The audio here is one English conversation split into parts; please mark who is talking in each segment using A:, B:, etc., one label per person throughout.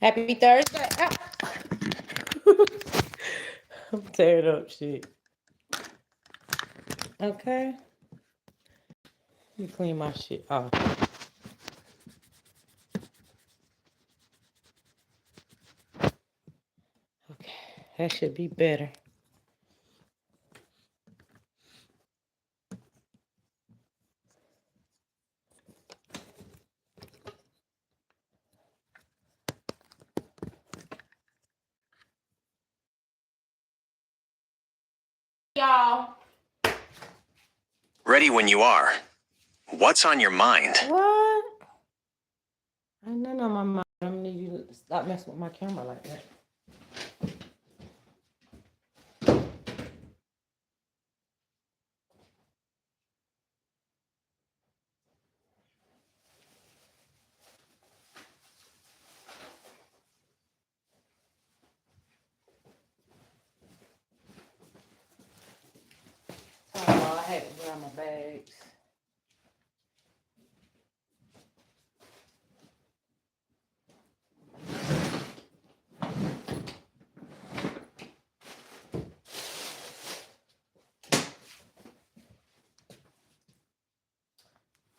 A: Happy Thursday. Ah. I'm tearing up shit. Okay. Let me clean my shit off. Okay. That should be better. Y'all.
B: Ready when you are. What's on your mind?
A: What? Ain't nothing on my mind. I need you to stop messing with my camera like that. Oh, I had to grab my bags.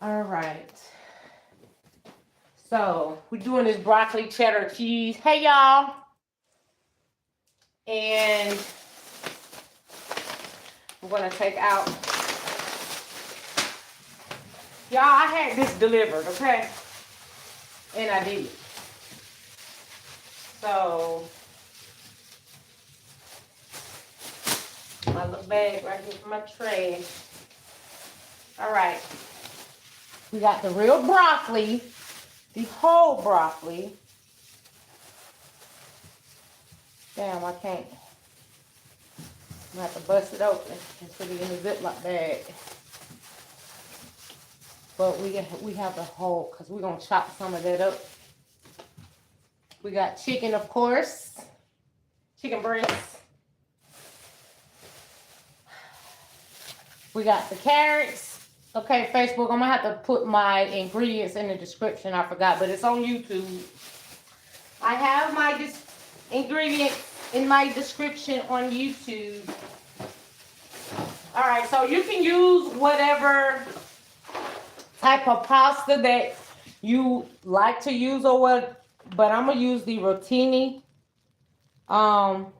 A: All right. So we're doing this broccoli cheddar cheese. Hey y'all. And I'm gonna take out. Y'all, I had this delivered, okay? And I did. So my little bag right here for my trash. All right. We got the real broccoli, the whole broccoli. Damn, I can't. I'm gonna have to bust it open and put it in a Ziploc bag. But we have the whole, because we're gonna chop some of that up. We got chicken, of course. Chicken breasts. We got the carrots. Okay, Facebook, I'm gonna have to put my ingredients in the description. I forgot, but it's on YouTube. I have my ingredients in my description on YouTube. All right, so you can use whatever type of pasta that you like to use or what, but I'm gonna use the rotini. I'm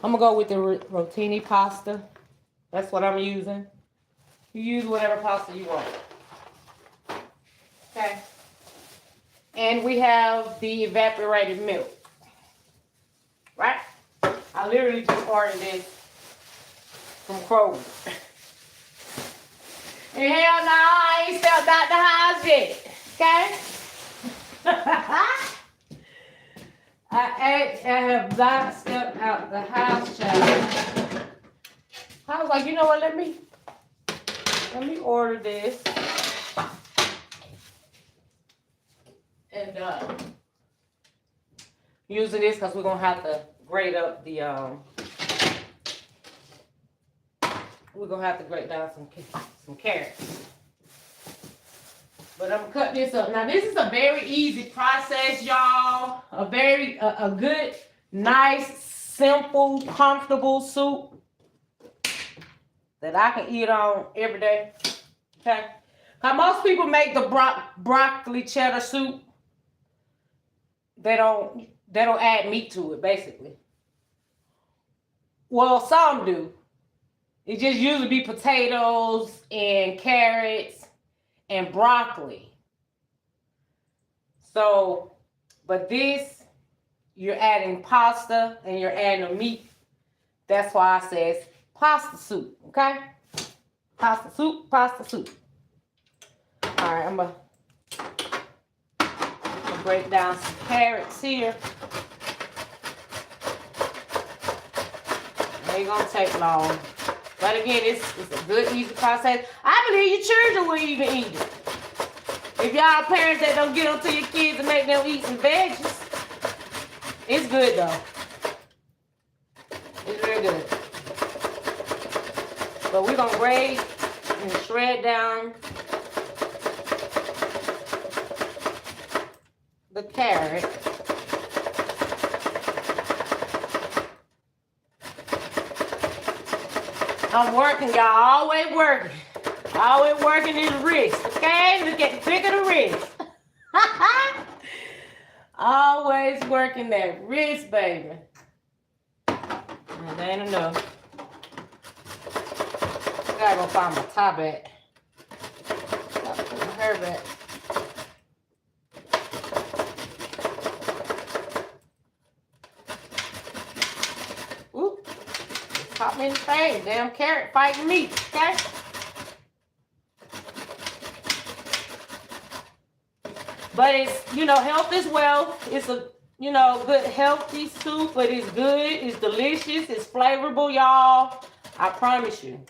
A: gonna go with the rotini pasta. That's what I'm using. You use whatever pasta you want. Okay. And we have the evaporated milk. Right? I literally just ordered this from Kroger. And hell no, I ain't stepped out the house yet. Okay? I have not stepped out the house, child. I was like, you know what, let me order this. And using this because we're gonna have to grate up the we're gonna have to grate down some carrots. But I'm gonna cut this up. Now this is a very easy process, y'all. A good, nice, simple, comfortable soup that I can eat on every day. Okay. Now most people make the broccoli cheddar soup. They don't add meat to it, basically. Well, some do. It just usually be potatoes and carrots and broccoli. So, but this, you're adding pasta and you're adding the meat. That's why I says pasta soup, okay? Pasta soup, pasta soup. All right, I'm gonna break down some carrots here. It ain't gonna take long. But again, it's a good, easy process. I believe your children will even eat it. If y'all parents that don't get them to your kids and make them eat some veggies, it's good though. It's real good. But we're gonna grate and shred down the carrot. I'm working, y'all. Always working. Always working his wrist. Okay? Look at the trick of the wrist. Always working that wrist, baby. That ain't enough. I gotta go find my tie back. Gotta put my hair back. Ooh. Caught me in the face. Damn carrot fighting me. Okay? But it's, you know, health is wealth. It's a, you know, good healthy soup, but it's good. It's delicious. It's flavorful, y'all. I promise you.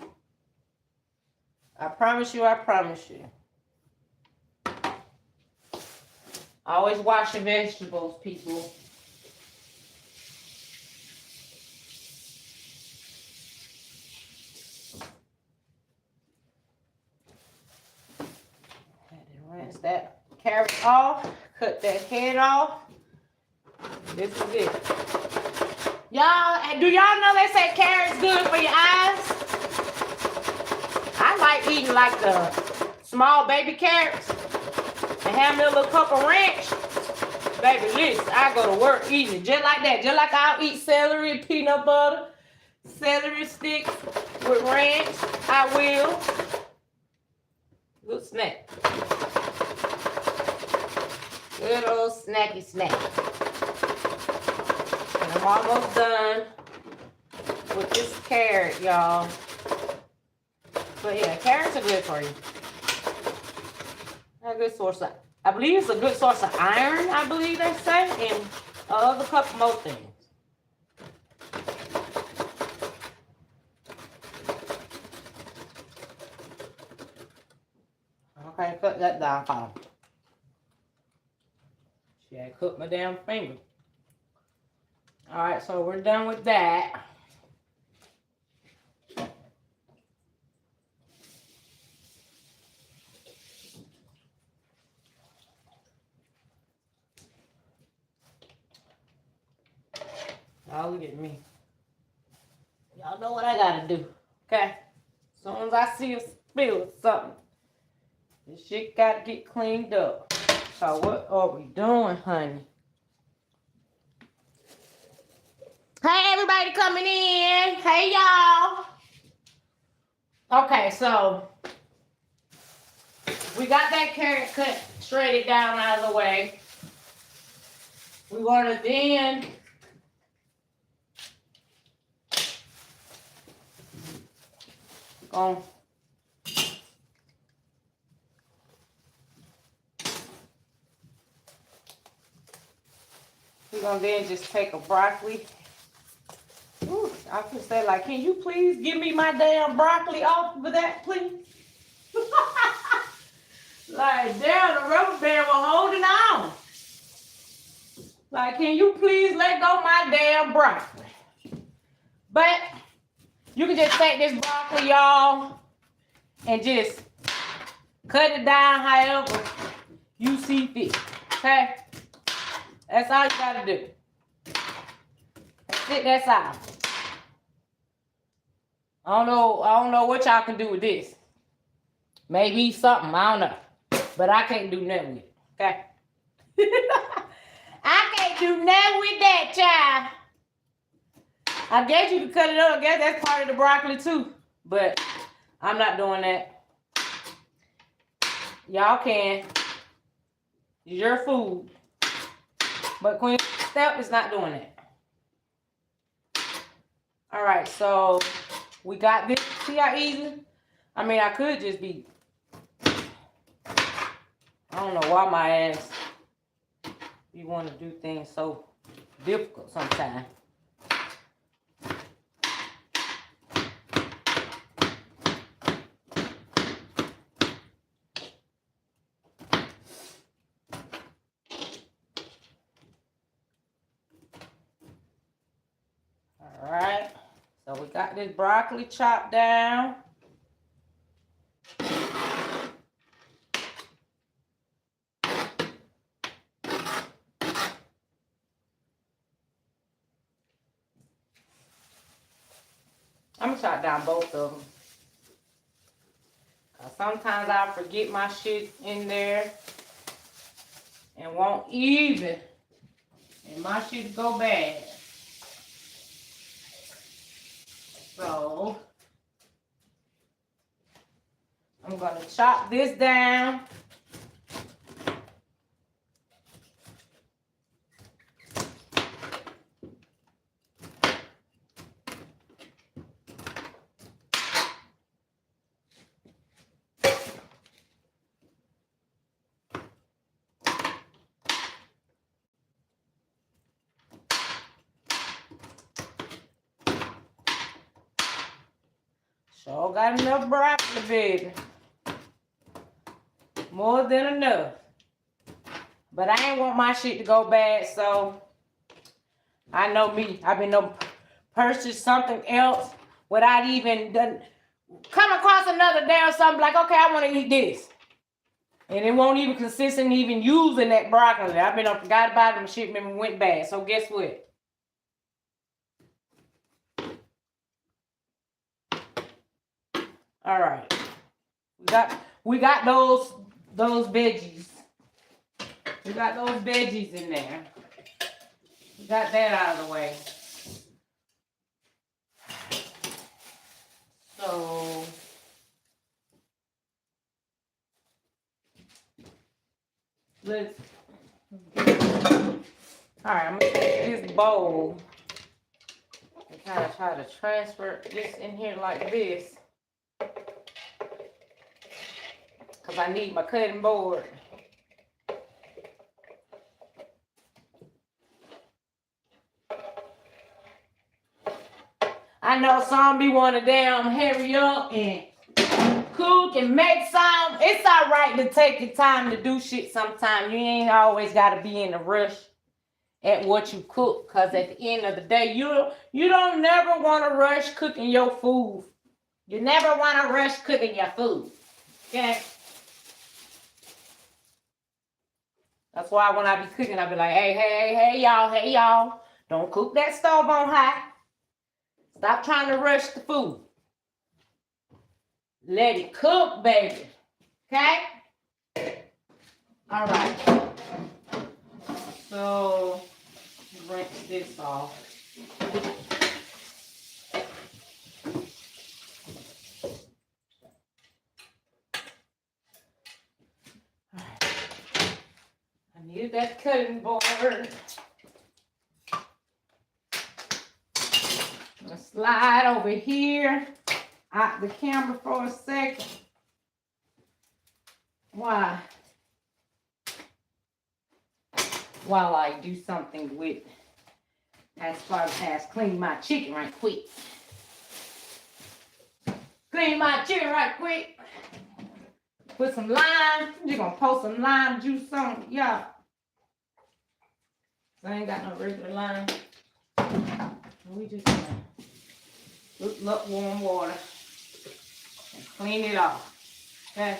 A: I promise you. I promise you. Always wash your vegetables, people. Had to rinse that carrot off. Cut that head off. This is it. Y'all, do y'all know they say carrot's good for your eyes? I like eating like the small baby carrots and have me a little cup of ranch. Baby, listen, I go to work eating it just like that. Just like I'll eat celery and peanut butter, celery sticks with ranch. I will. Good snack. Good old snacky snack. And I'm almost done with this carrot, y'all. But yeah, carrots are good for you. A good source of, I believe it's a good source of iron, I believe they say, and a couple more things. Okay, cut that down, Colin. She had cut my damn finger. Alright, so we're done with that. Y'all look at me. Y'all know what I gotta do. Okay? As soon as I see a spill or something, this shit gotta get cleaned up. So what are we doing, honey? Hey, everybody coming in. Hey, y'all. Okay, so we got that carrot cut, shredded down out of the way. We want to then go. We're going to then just take a broccoli. Ooh, I can say, like, can you please give me my damn broccoli off of that, please? Like, damn, the rubber band was holding on. Like, can you please let go my damn broccoli? But you can just take this broccoli, y'all, and just cut it down however you see fit. Okay? That's all you gotta do. That's it, that's all. I don't know what y'all can do with this. Maybe something, I don't know. But I can't do nothing with it. Okay? I can't do nothing with that, child. I guess you can cut it up. I guess that's part of the broccoli too. But I'm not doing that. Y'all can. It's your food. But Queen Step is not doing that. Alright, so we got this. See how easy? I mean, I could just be... I don't know why my ass... You want to do things so difficult sometimes. Alright, so we got this broccoli chopped down. I'm gonna chop down both of them. Sometimes I forget my shit in there and won't even. And my shit go bad. So I'm gonna chop this down. Sure got enough broccoli, baby. More than enough. But I ain't want my shit to go bad, so I know me. I've been no purchase something else without even come across another day or something like, okay, I want to eat this. And it won't even consist in even using that broccoli. I've been forgot about it and shit and went bad. So guess what? All right. We got those veggies. We got those veggies in there. We got that out of the way. So let's all right, I'm gonna take this bowl and kind of try to transfer this in here like this. Because I need my cutting board. I know some be want to damn hurry up and cook and make some. It's all right to take your time to do shit sometimes. You ain't always got to be in a rush at what you cook. Because at the end of the day, you don't never want to rush cooking your food. You never want to rush cooking your food. Okay? That's why when I be cooking, I be like, hey, y'all. Don't cook that stove on high. Stop trying to rush the food. Let it cook, baby. Okay? All right. So, rinse this off. All right. I need that cutting board. I'm gonna slide over here out the camera for a second. Why? While I do something with as far as clean my chicken right quick. Clean my chicken right quick. Put some lime. I'm just gonna pour some lime juice on it, y'all. I ain't got no regular lime. We just gonna put up warm water and clean it off. Okay.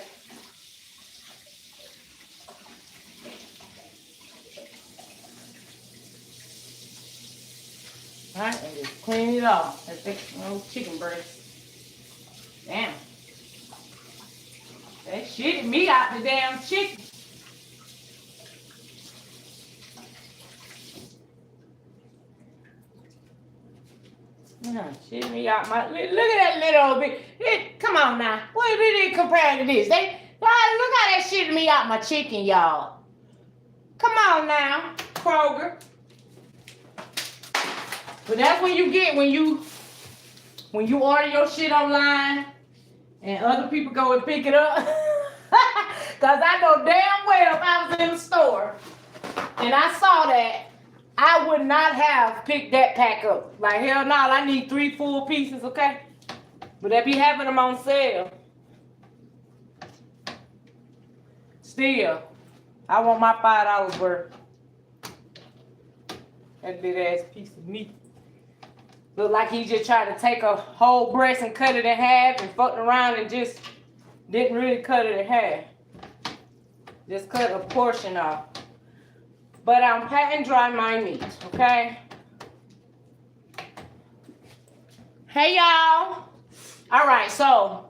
A: Alright, and just clean it off. That's the old chicken breast. Damn. That shitted me out the damn chicken. Yeah, shit me out my. Look at that little bit. Come on now. What did it compare to this? Look how that shit me out my chicken, y'all. Come on now, Kroger. But that's when you get when you order your shit online and other people go and pick it up. Cause I know damn well if I was in the store and I saw that, I would not have picked that pack up. Like, hell no, I need 3 full pieces, okay? But they be having them on sale. Still, I want my $5 worth. That big ass piece of meat. Look like he just tried to take a whole breast and cut it in half and fucked around and just didn't really cut it in half. Just cut a portion off. But I'm pat and dry my meat, okay? Hey y'all. All right, so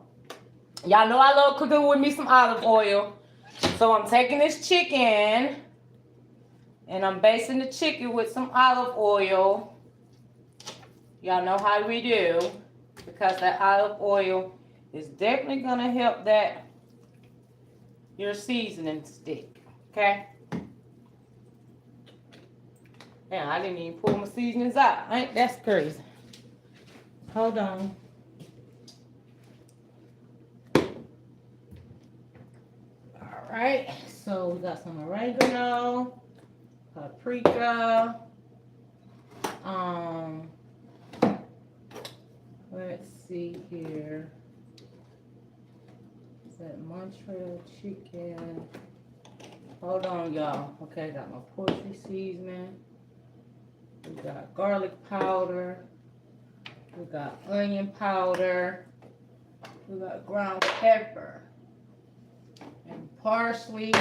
A: y'all know I love cooking with me some olive oil. So I'm taking this chicken and I'm basting the chicken with some olive oil. Y'all know how we do, because that olive oil is definitely gonna help that your seasoning stick. Okay. Yeah, I didn't even pull my seasonings out. Ain't that's crazy. Hold on. All right, so we got some oregano, paprika. Let's see here. Is that Montreal chicken? Hold on, y'all. Okay, I got my poultry seasoning. We got garlic powder. We got onion powder. We got ground pepper and parsley.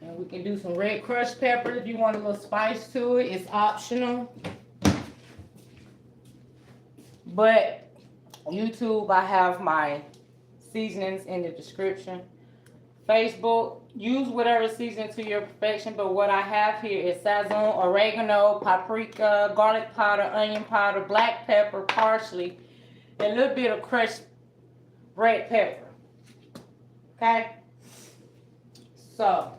A: And we can do some red crushed pepper if you want a little spice to it. It's optional. But YouTube, I have my seasonings in the description. Facebook, use whatever seasoning to your perfection. But what I have here is sazon, oregano, paprika, garlic powder, onion powder, black pepper, parsley, and a little bit of crushed red pepper. Okay? So,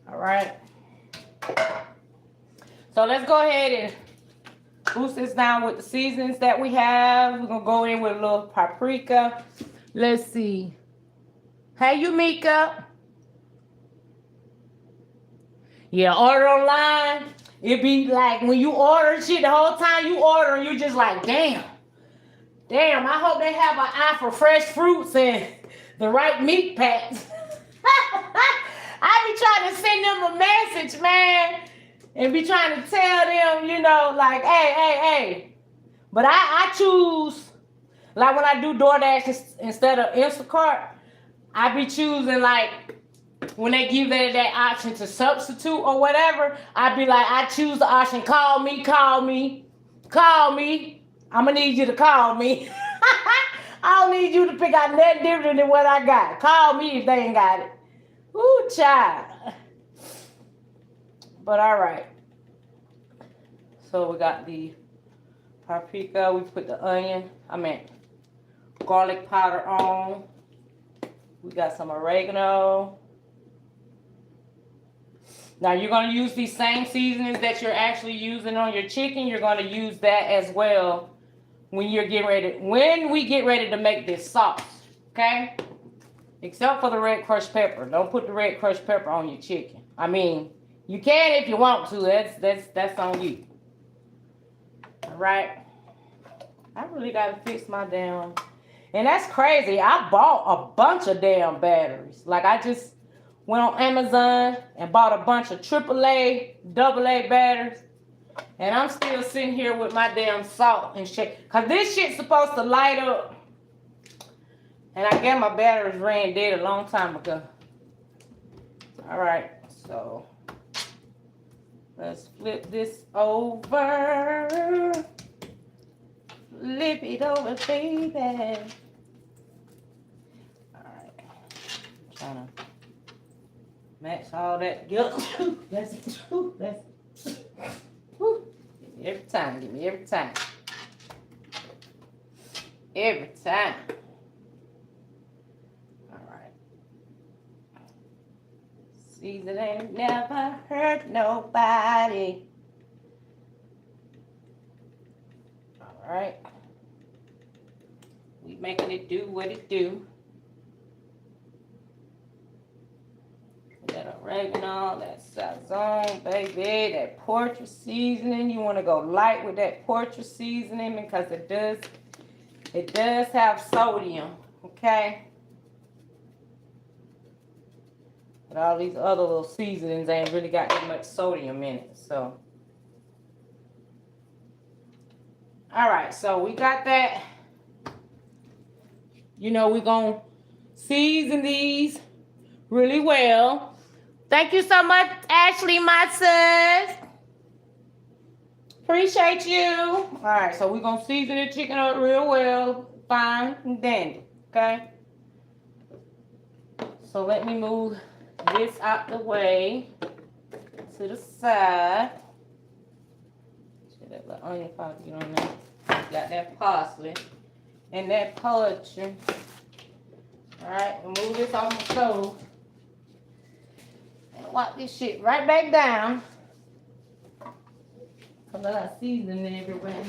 A: all right. So let's go ahead and boost this down with the seasonings that we have. We're going to go in with a little paprika. Let's see. Hey, Yumika. Yeah, order online. It be like when you order shit, the whole time you order, you just like, damn. Damn, I hope they have an eye for fresh fruits and the right meat packs. I be trying to send them a message, man. And be trying to tell them, you know, like, hey. But I choose, like when I do DoorDash instead of Instacart, I be choosing like, when they give that option to substitute or whatever, I be like, I choose the option, call me. I'm going to need you to call me. I don't need you to pick out nothing different than what I got. Call me if they ain't got it. Ooh, child. But all right. So we got the paprika. We put the garlic powder on. We got some oregano. Now you're going to use these same seasonings that you're actually using on your chicken. You're going to use that as well when we get ready to make this sauce. Okay? Except for the red crushed pepper. Don't put the red crushed pepper on your chicken. I mean, you can if you want to. That's on you. All right. I really got to fix my damn. And that's crazy. I bought a bunch of damn batteries. Like I just went on Amazon and bought a bunch of AAA, AA batteries. And I'm still sitting here with my damn salt and shit. Because this shit's supposed to light up. And I guess my batteries ran dead a long time ago. All right. So, let's flip this over. Flip it over, baby. All right. Trying to match all that. That's every time. Give me every time. Every time. All right. Seasoning never hurt nobody. All right. We making it do what it do. That oregano, that sazon, baby, that poultry seasoning. You want to go light with that poultry seasoning because it does have sodium, okay? But all these other little seasonings ain't really got that much sodium in it, so. All right, so we got that. You know, we're going to season these really well. Thank you so much, Ashley, my sis. Appreciate you. All right, so we're going to season the chicken up real well. Fine and dandy, okay? So let me move this out the way to the side. That little onion powder get on there. Got that parsley and that poetry. Alright, we'll move this off the stove. And wipe this shit right back down. Cause I got seasoning everywhere.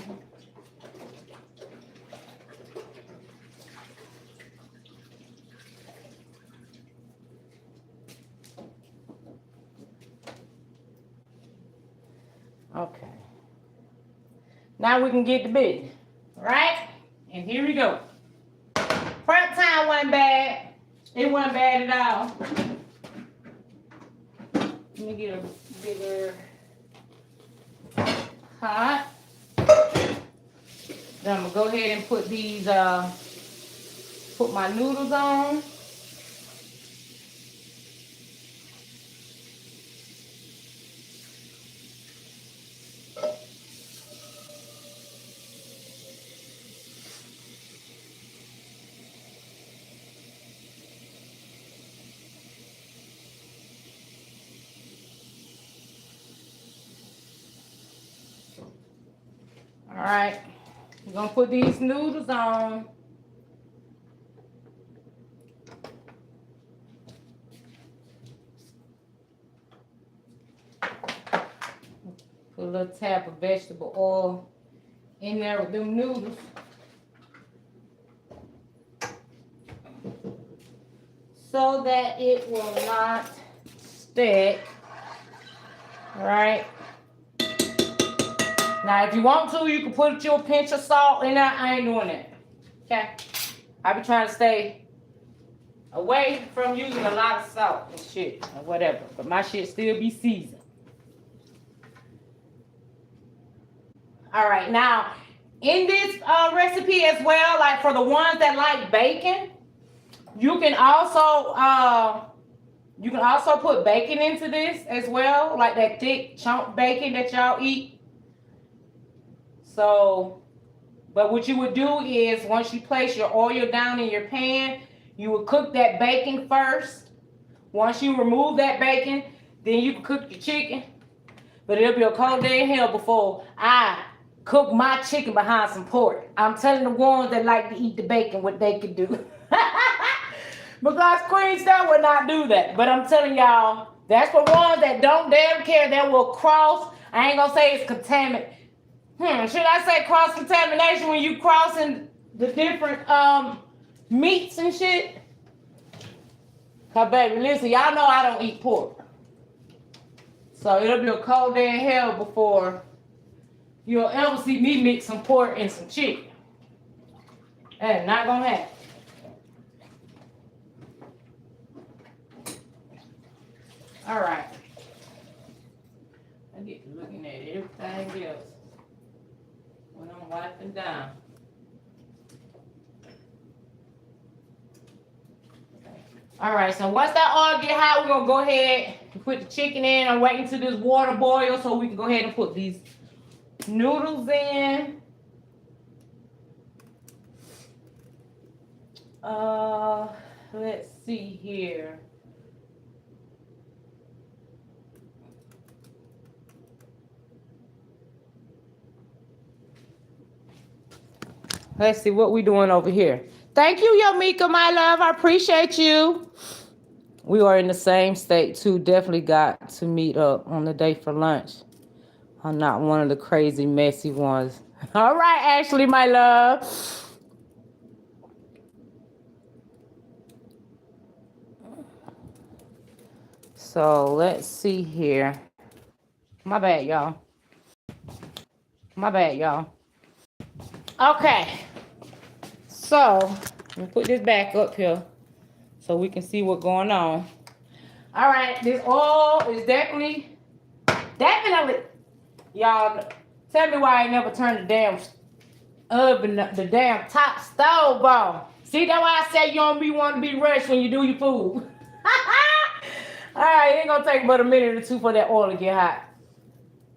A: Okay. Now we can get to business. Right? And here we go. Prep time wasn't bad. It wasn't bad at all. Let me get a bigger pot. Then I'm gonna go ahead and put these put my noodles on. All right, we're gonna put these noodles on. Put a little tap of vegetable oil in there with them noodles. So that it will not stick. All right. Now, if you want to, you can put your pinch of salt in there. I ain't doing that. Okay? I be trying to stay away from using a lot of salt and shit or whatever. But my shit still be seasoned. All right. Now, in this recipe as well, like for the ones that like bacon, you can also put bacon into this as well, like that thick chunk bacon that y'all eat. So, but what you would do is once you place your oil down in your pan, you would cook that bacon first. Once you remove that bacon, then you can cook your chicken. But it'll be a cold day in hell before I cook my chicken behind some pork. I'm telling the ones that like to eat the bacon what they could do. Because Queen Star would not do that. But I'm telling y'all, that's for ones that don't damn care, that will cross. I ain't gonna say it's contaminated. Should I say cross-contamination when you crossing the different meats and shit? Cause baby, listen, y'all know I don't eat pork. So it'll be a cold day in hell before you'll ever see me mix some pork and some chicken. That's not gonna happen. All right. I get to looking at everything else when I'm wiping down. All right, so once that oil get hot, we're gonna go ahead and put the chicken in. I'm waiting till this water boils so we can go ahead and put these noodles in. Let's see here. Let's see what we doing over here. Thank you, Yomika, my love. I appreciate you. We are in the same state, too. Definitely got to meet up on the day for lunch. I'm not one of the crazy, messy ones. All right, Ashley, my love. So, let's see here. My bad, y'all. My bad, y'all. Okay. So, let me put this back up here so we can see what's going on. All right, this oil is definitely, y'all, tell me why I never turned the damn oven, the damn top stove on. See, that's why I say you don't want to be rushed when you do your food. Alright, it ain't gonna take but a minute or two for that oil to get hot.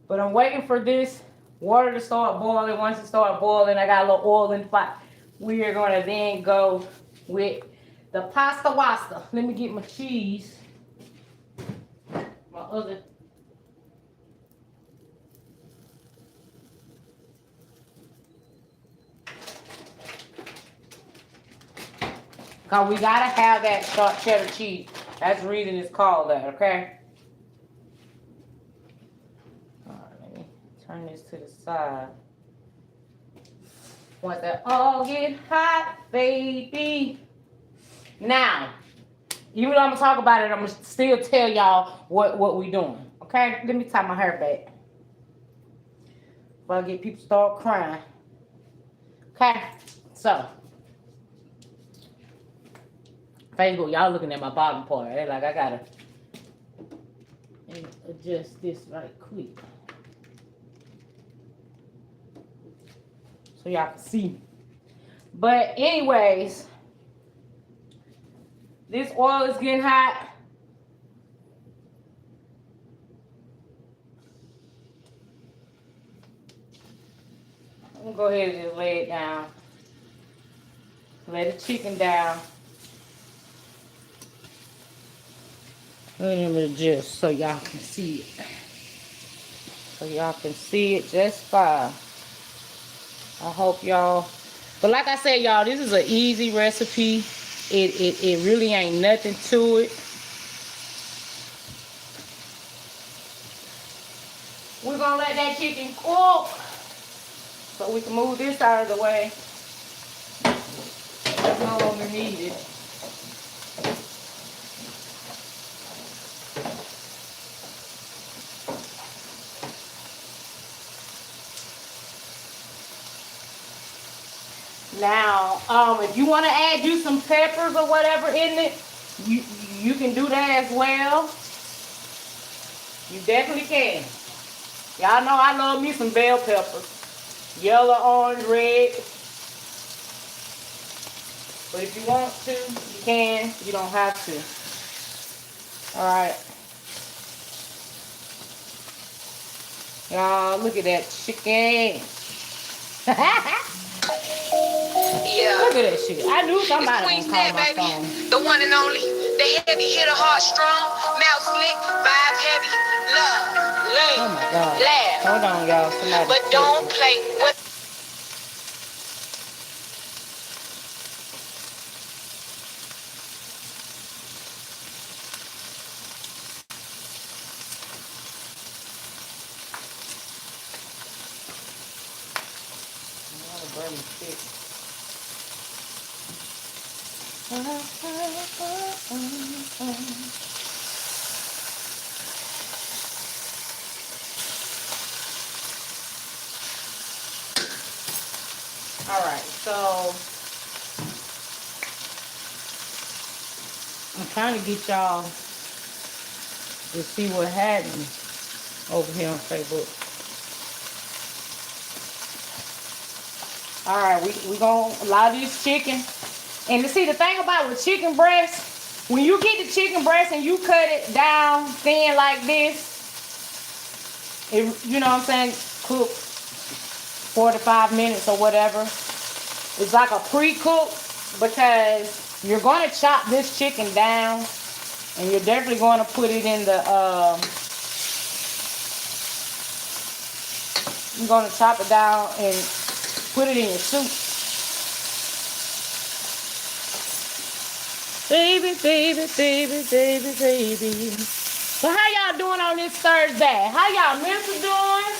A: But I'm waiting for this water to start boiling. Once it starts boiling, I got a little oil in the pot. We are gonna then go with the pasta wasta. Let me get my cheese. My other. Cause we gotta have that sharp cheddar cheese. That's the reason it's called that, okay? Alright, let me turn this to the side. Want that all get hot, baby. Now, even though I'm gonna talk about it, I'm gonna still tell y'all what we doing. Okay? Let me tie my hair back. Before I get people start crying. Okay, so Facebook, y'all looking at my bottom part. They like I gotta adjust this right quick. So y'all can see. But anyways, this oil is getting hot. I'm gonna go ahead and just lay it down. Lay the chicken down. Let me adjust so y'all can see it. So y'all can see it just fine. I hope y'all. But like I said, y'all, this is an easy recipe. It really ain't nothing to it. We're gonna let that chicken cook so we can move this out of the way. It's no longer needed. Now, if you want to add you some peppers or whatever in it, you can do that as well. You definitely can. Y'all know I love me some bell peppers. Yellow, orange, red. But if you want to, you can. You don't have to. Alright. Y'all, look at that chicken.
C: Yeah.
A: Look at that shit. I knew somebody was calling my
C: baby.
A: phone.
C: The one and only. The heavy hitter, heart strong, mouth slick, vibe heavy, love,
A: Oh
C: lean,
A: my God.
C: laugh.
A: Hold on, y'all. Somebody.
C: But don't play with.
A: Burn the stick. Alright, so I'm trying to get y'all to see what happened over here on Facebook. Alright, we gonna allow this chicken. And to see the thing about with chicken breast, when you get the chicken breast and you cut it down thin like this, it, you know what I'm saying, cook 45 minutes or whatever. It's like a pre-cook because you're going to chop this chicken down and you're definitely going to put it in the, you're going to chop it down and put it in your soup. Baby, baby, baby, baby, baby. So how y'all doing on this Thursday? How y'all mental doing?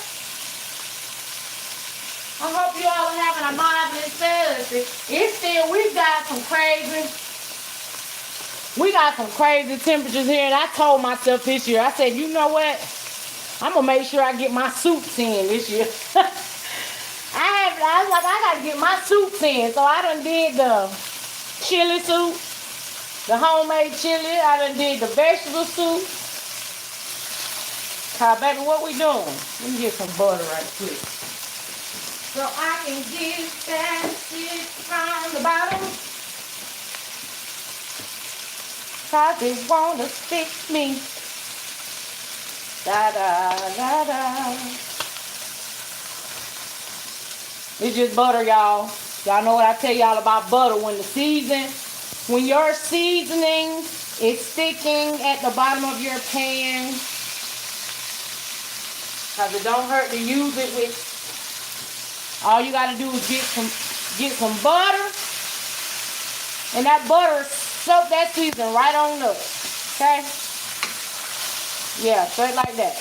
A: I hope you all are having a marvelous Thursday. It's still, we got some crazy temperatures here. And I told myself this year, I said, you know what? I'm going to make sure I get my soups in this year. I was like, I got to get my soups in. So I done did the chili soup. The homemade chili. I done did the vegetable soup. Baby, what we doing? Let me get some butter right quick. so I can get that shit from the bottom. Cause they wanna stick me. Da da da da. It's just butter, y'all. Y'all know what I tell y'all about butter. When your seasoning is sticking at the bottom of your pan, cause it don't hurt to use it with. All you gotta do is get some butter, and that butter soak that seasoning right on up. Okay? Yeah, straight like that.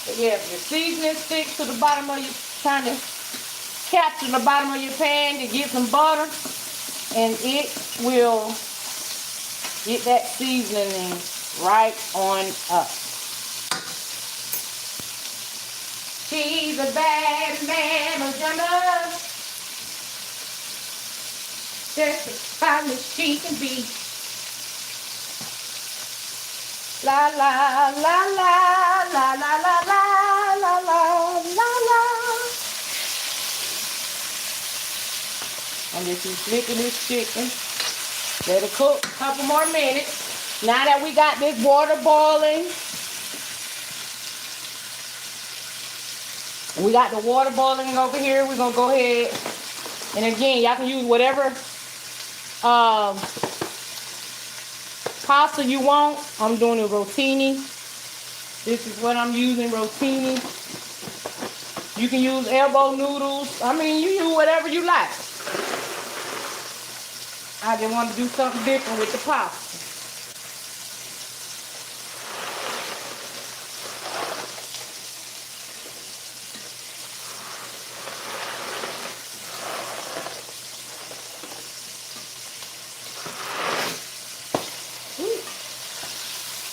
A: But yeah, if your seasoning sticks to the bottom of your, trying to capture the bottom of your pan, to get some butter, and it will get that seasoning right on up. She's a bad mama, just as fine as she can be. La la la la la la la la la la la la. I'm just flicking this chicken. Let it cook a couple more minutes. Now that we got this water boiling, we got the water boiling over here. We're gonna go ahead, and again, y'all can use whatever pasta you want. I'm doing a rotini. This is what I'm using, rotini. You can use elbow noodles. I mean, you use whatever you like. I just want to do something different with the pasta.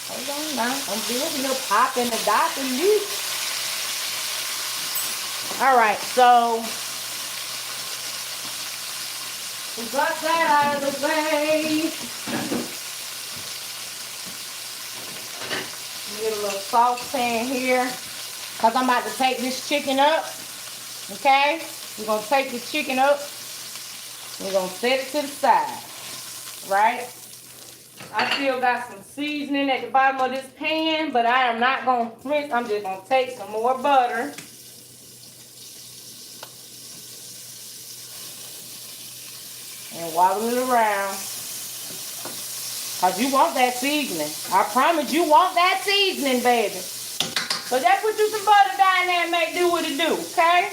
A: Hold on now. I'm doing a little pop and a dot and this. Alright, so we got that out of the way. Get a little saucepan here, because I'm about to take this chicken up. Okay? We're going to take the chicken up. We're going to set it to the side. Right? I still got some seasoning at the bottom of this pan, but I am not going to rinse. I'm just going to take some more butter. And wobble it around. Because you want that seasoning. I promise you want that seasoning, baby. So just put you some butter down there and make do what it do, okay?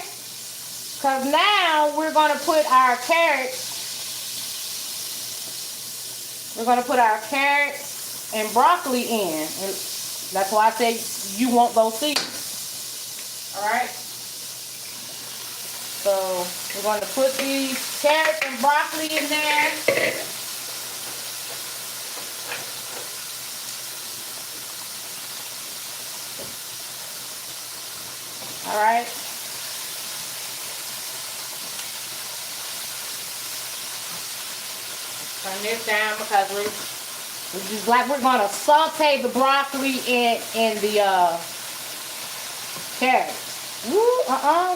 A: Because now we're going to put our carrots. We're going to put our carrots and broccoli in. And that's why I said you want those seasonings. Alright? So we're going to put these carrots and broccoli in there. Alright. Turn this down because we're going to saute the broccoli in the carrots. Woo,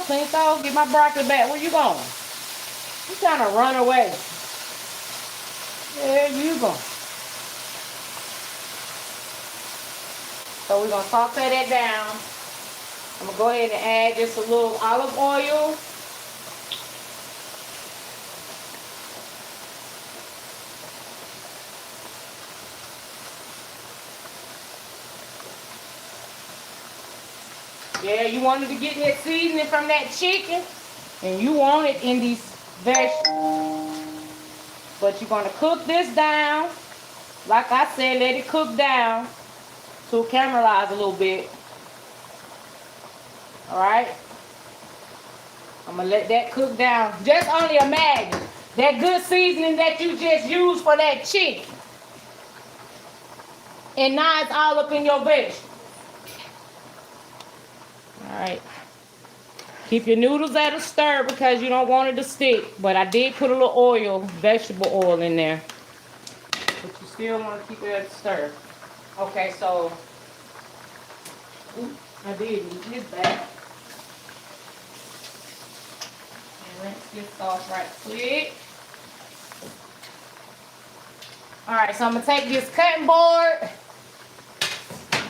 A: please don't get my broccoli back. Where you going? You trying to run away. There you go. So we're going to saute that down. I'm going to go ahead and add just a little olive oil. Yeah, you wanted to get that seasoning from that chicken, and you want it in these vegetables. But you're going to cook this down. Like I said, let it cook down so it caramelize a little bit. Alright? I'm going to let that cook down. Just only imagine that good seasoning that you just used for that chicken. And now it's all up in your vegetables. Alright. Keep your noodles at a stir because you don't want it to stick. But I did put a little oil, vegetable oil in there. But you still want to keep it at a stir. Okay, so I did eat this back. Rinse this off right quick. Alright, so I'm going to take this cutting board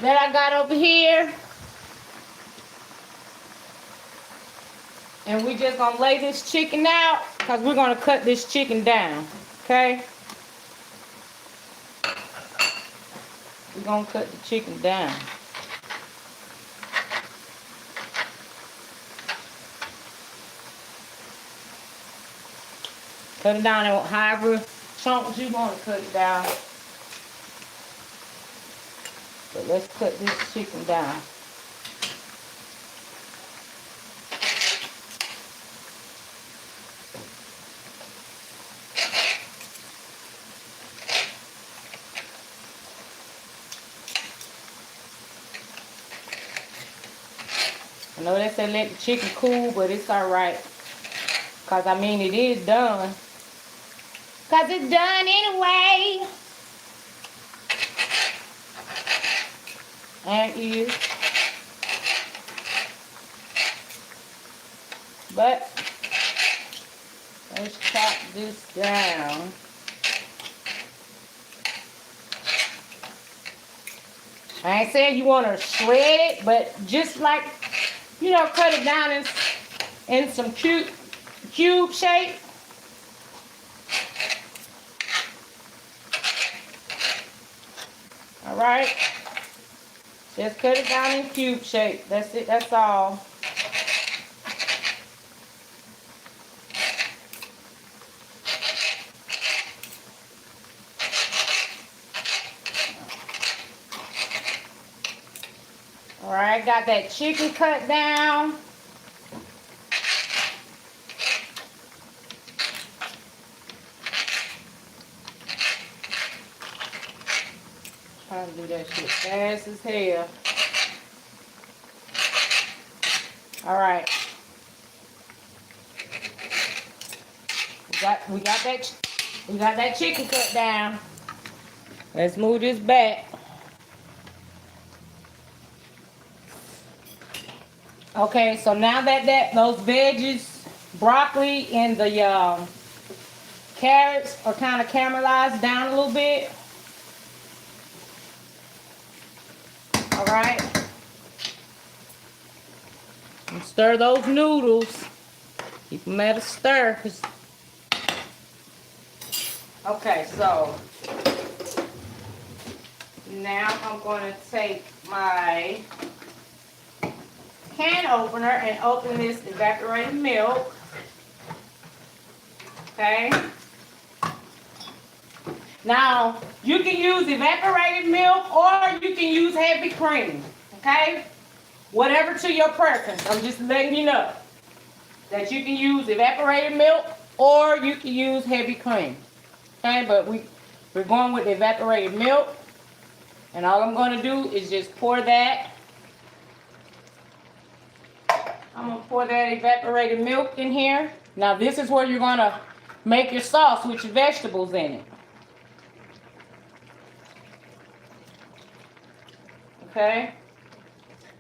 A: that I got over here. And we just going to lay this chicken out because we're going to cut this chicken down. Okay? We're going to cut the chicken down. Cut it down in however chunks you want to cut it down. But let's cut this chicken down. I know they said let the chicken cool, but it's alright. Because, I mean, it is done. Because it's done anyway. And it is. But, let's chop this down. I ain't saying you want to shred it, but just like, you know, cut it down in some cube shape. Alright. Just cut it down in cube shape. That's it. That's all. Alright, got that chicken cut down. Trying to do that shit fast as hell. Alright. We got that chicken cut down. Let's move this back. Okay, so now that those veggies, broccoli and the carrots are kind of caramelized down a little bit. All right. And stir those noodles. Keep them at a stir. Okay, so now I'm going to take my can opener and open this evaporated milk. Okay. Now, you can use evaporated milk or you can use heavy cream. Okay? Whatever to your preference. I'm just letting you know that you can use evaporated milk or you can use heavy cream. Okay? But we're going with evaporated milk. And all I'm going to do is just pour that. I'm going to pour that evaporated milk in here. Now this is where you're going to make your sauce with your vegetables in it. Okay?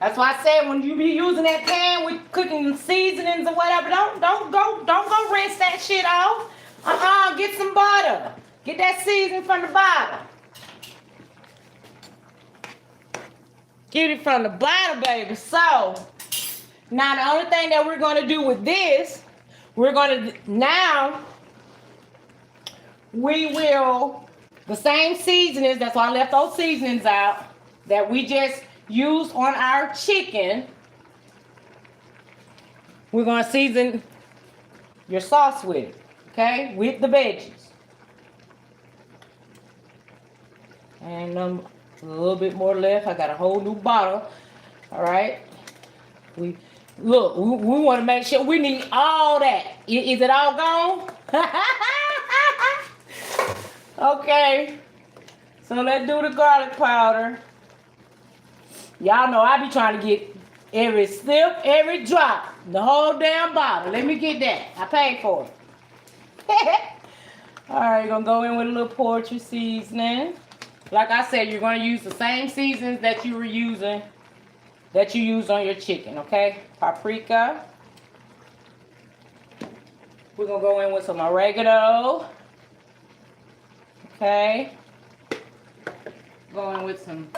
A: That's why I said when you be using that pan with cooking seasonings or whatever, don't go rinse that shit off. Get some butter. Get that seasoning from the bottom. Get it from the bottom, baby. So now the only thing that we're going to do with this, we will, the same seasonings, that's why I left those seasonings out, that we just used on our chicken. We're going to season your sauce with it, okay, with the veggies. And a little bit more left. I got a whole new bottle. All right. We want to make sure we need all that. Is it all gone? Okay. So let's do the garlic powder. Y'all know I be trying to get every sip, every drop, the whole damn bottle. Let me get that. I paid for it. All right, you're going to go in with a little poultry seasoning. Like I said, you're going to use the same seasons that you were using, that you used on your chicken, okay? Paprika. We're gonna go in with some oregano. Okay. Going with some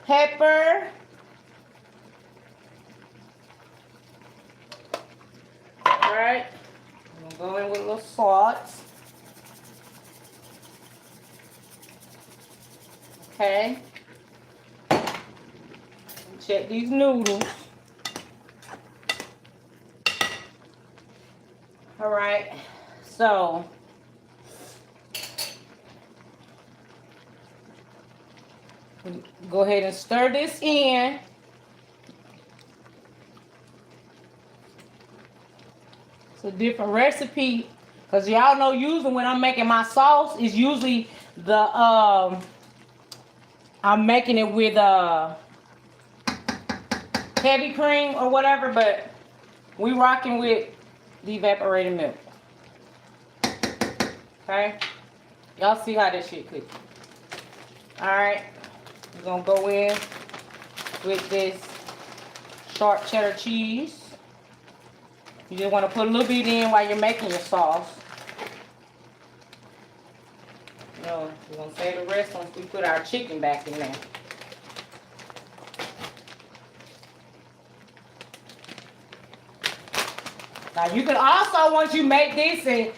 A: pepper. Alright. I'm gonna go in with a little salt. Okay. Check these noodles. Alright. So go ahead and stir this in. It's a different recipe because y'all know usually when I'm making my sauce is usually the I'm making it with heavy cream or whatever, but we rocking with the evaporated milk. Okay, y'all see how this shit cooks. All right, we're gonna go in with this sharp cheddar cheese. You just want to put a little bit in while you're making your sauce. You know, we're gonna save the rest once we put our chicken back in there. Now you can also, once you make this and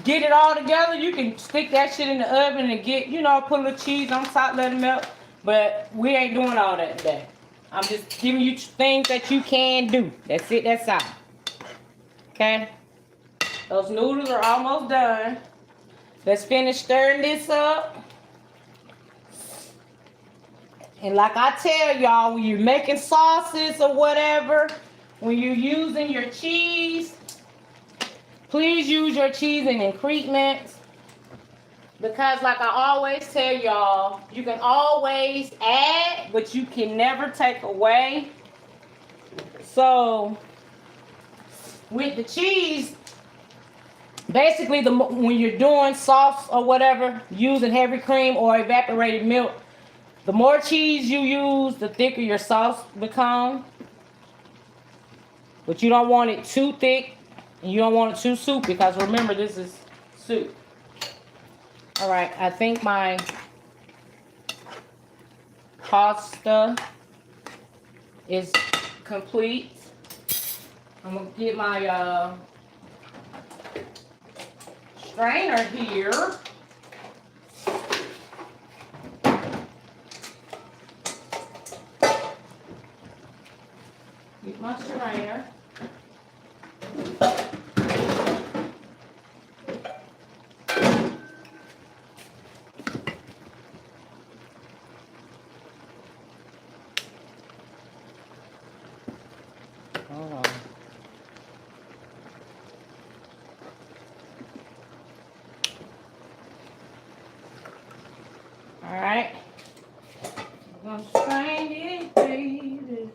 A: get it all together, you can stick that shit in the oven and get, you know, put a little cheese on top, let it melt. But we ain't doing all that today. I'm just giving you things that you can do. That's it, that's all. Okay? Those noodles are almost done. Let's finish stirring this up. And like I tell y'all, when you're making sauces or whatever, when you're using your cheese, please use your cheese in increments. Because like I always tell y'all, you can always add, but you can never take away. So with the cheese, basically when you're doing sauce or whatever, using heavy cream or evaporated milk, the more cheese you use, the thicker your sauce becomes. But you don't want it too thick, and you don't want it too soupy, because remember, this is soup. All right, I think my pasta is complete. I'm gonna get my strainer here. Get my strainer. Hold on. All right. I'm gonna strain it, baby.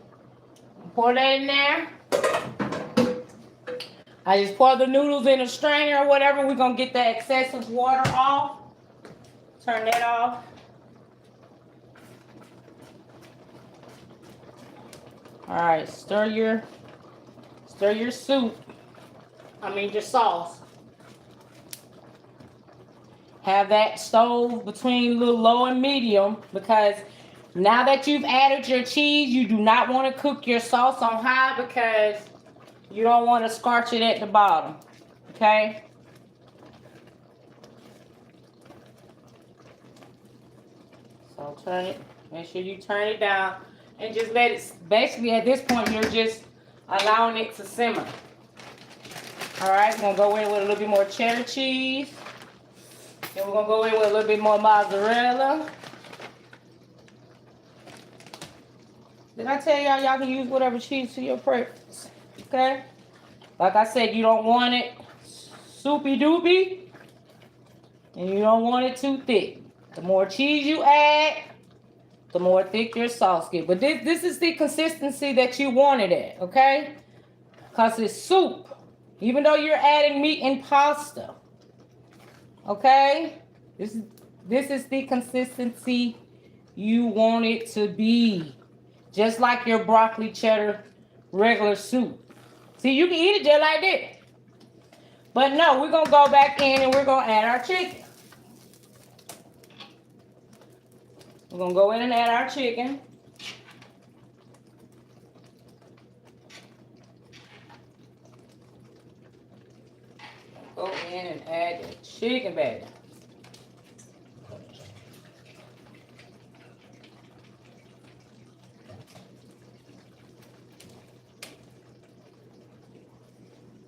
A: Pour that in there. I just pour the noodles in a strainer or whatever. We're gonna get that excessive water off. Turn that off. All right, stir your soup. Your sauce. Have that stove between a little low and medium, because now that you've added your cheese, you do not want to cook your sauce on high, because you don't want to scorch it at the bottom. Okay? So turn it. Make sure you turn it down. And just let it, basically at this point, you're just allowing it to simmer. Alright, we're going to go in with a little bit more cheddar cheese. Then we're going to go in with a little bit more mozzarella. Did I tell y'all can use whatever cheese to your preference? Okay? Like I said, you don't want it soupy doopy. And you don't want it too thick. The more cheese you add, the more thick your sauce gets. But this is the consistency that you wanted it, okay? Because it's soup. Even though you're adding meat and pasta. Okay? This is the consistency you want it to be. Just like your broccoli cheddar regular soup. See, you can eat it just like that. But no, we're going to go back in and we're going to add our chicken. We're going to go in and add our chicken. Go in and add the chicken, baby.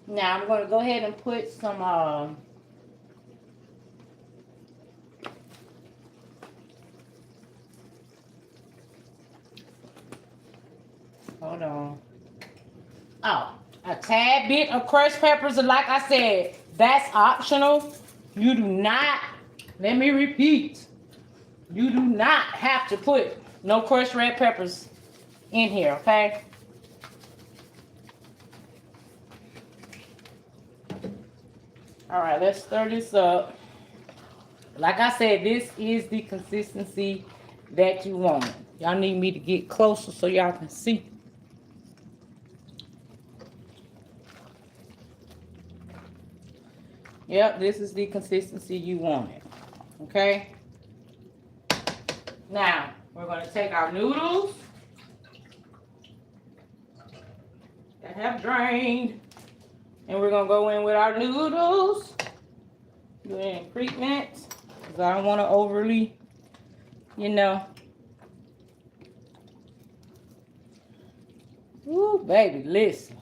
A: Now I'm going to go ahead and put some hold on. Oh, a tad bit of crushed peppers. And like I said, that's optional. You do not, let me repeat, you do not have to put no crushed red peppers in here, okay? All right, let's stir this up. Like I said, this is the consistency that you want. Y'all need me to get closer so y'all can see. Yep, this is the consistency you wanted. Okay? Now, we're going to take our noodles that have drained. And we're going to go in with our noodles. Do an increment. Because I don't want to overly, you know. Ooh, baby, listen.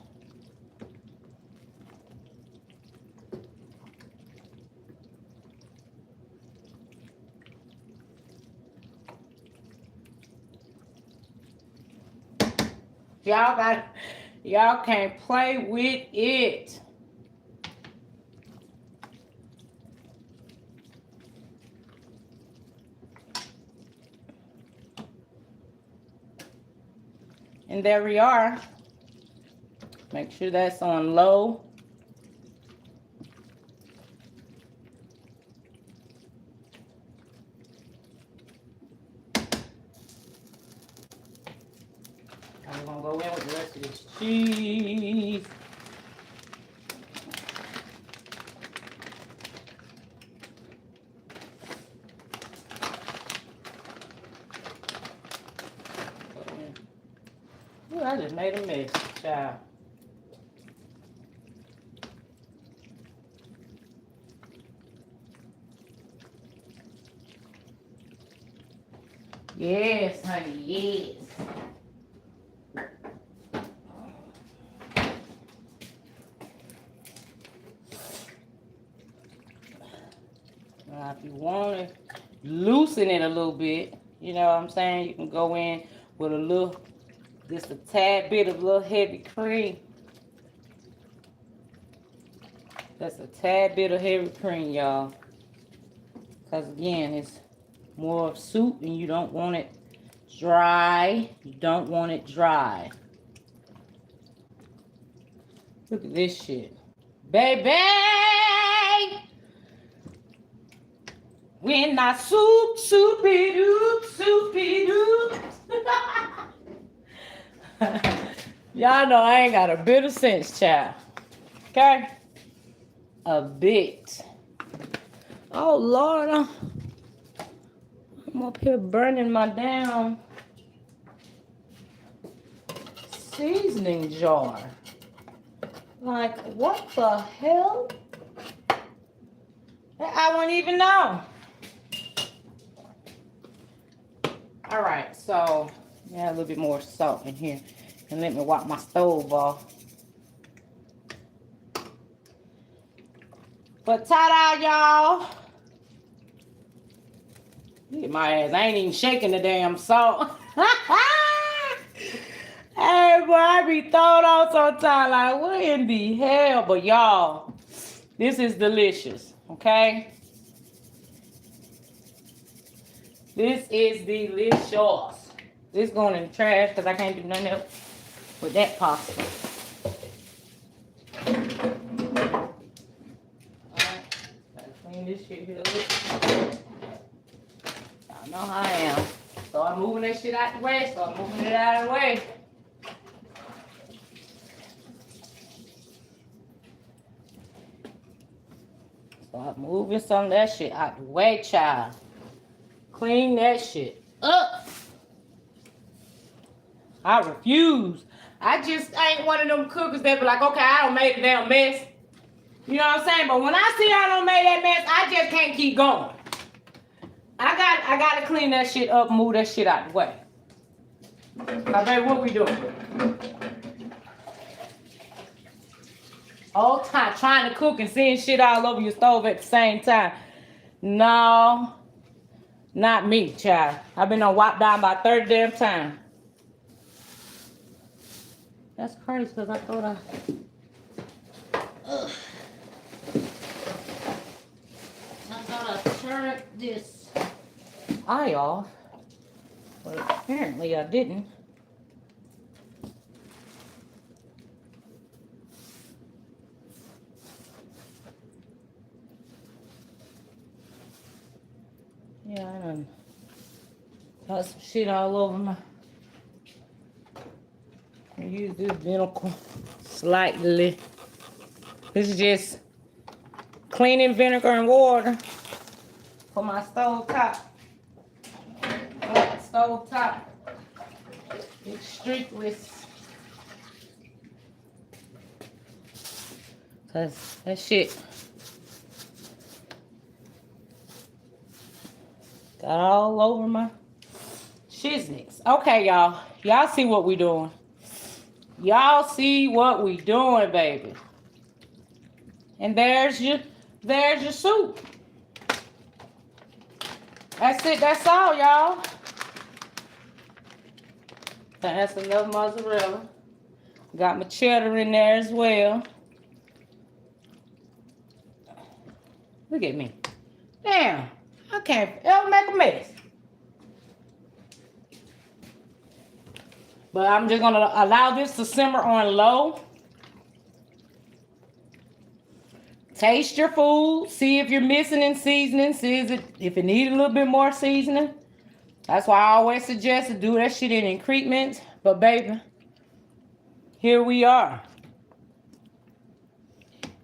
A: Y'all can't play with it. And there we are. Make sure that's on low. I'm gonna go in with the rest of this cheese. Ooh, I just made a mess, child. Yes, honey, yes. Now, if you want to loosen it a little bit, you know what I'm saying? You can go in with a little, just a tad bit of little heavy cream. That's a tad bit of heavy cream, y'all. Because again, it's more of soup and you don't want it dry. You don't want it dry. Look at this shit. Baby! When I soupy doop. Y'all know I ain't got a bit of sense, child. Okay? A bit. Oh, Lord. I'm up here burning my damn seasoning jar. Like, what the hell? I wouldn't even know. All right, so yeah, a little bit more salt in here. And let me wipe my stove off. But ta-da, y'all. Look at my ass. I ain't even shaking the damn salt. Hey, boy, I be thrown off sometimes. Like, what in the hell? But y'all, this is delicious, okay? This is delicious. This going in the trash because I can't do nothing else with that pasta. Alright, gotta clean this shit here a little. Y'all know how I am. Start moving that shit out the way. Start moving it out of the way. Start moving some of that shit out the way, child. Clean that shit up. I refuse. I just ain't one of them cookers that be like, okay, I don't make a damn mess. You know what I'm saying? But when I see I don't make that mess, I just can't keep going. I gotta clean that shit up, move that shit out the way. Now, baby, what we doing? All time trying to cook and seeing shit all over your stove at the same time. No, not me, child. I've been on wiped down about 30 damn times. That's crazy because I thought I turned this eye off, but apparently I didn't. Yeah, I done got some shit all over my. I use this vinegar slightly. This is just cleaning vinegar and water for my stove top. Stove top. It's strictly because that shit got all over my shiznix. Okay, y'all. Y'all see what we doing. Y'all see what we doing, baby. And there's your soup. That's it. That's all, y'all. That's enough mozzarella. Got my cheddar in there as well. Look at me. Damn. I can't ever make a mess. But I'm just going to allow this to simmer on low. Taste your food. See if you're missing in seasoning. See if it needs a little bit more seasoning. That's why I always suggest to do that shit in increments. But baby, here we are.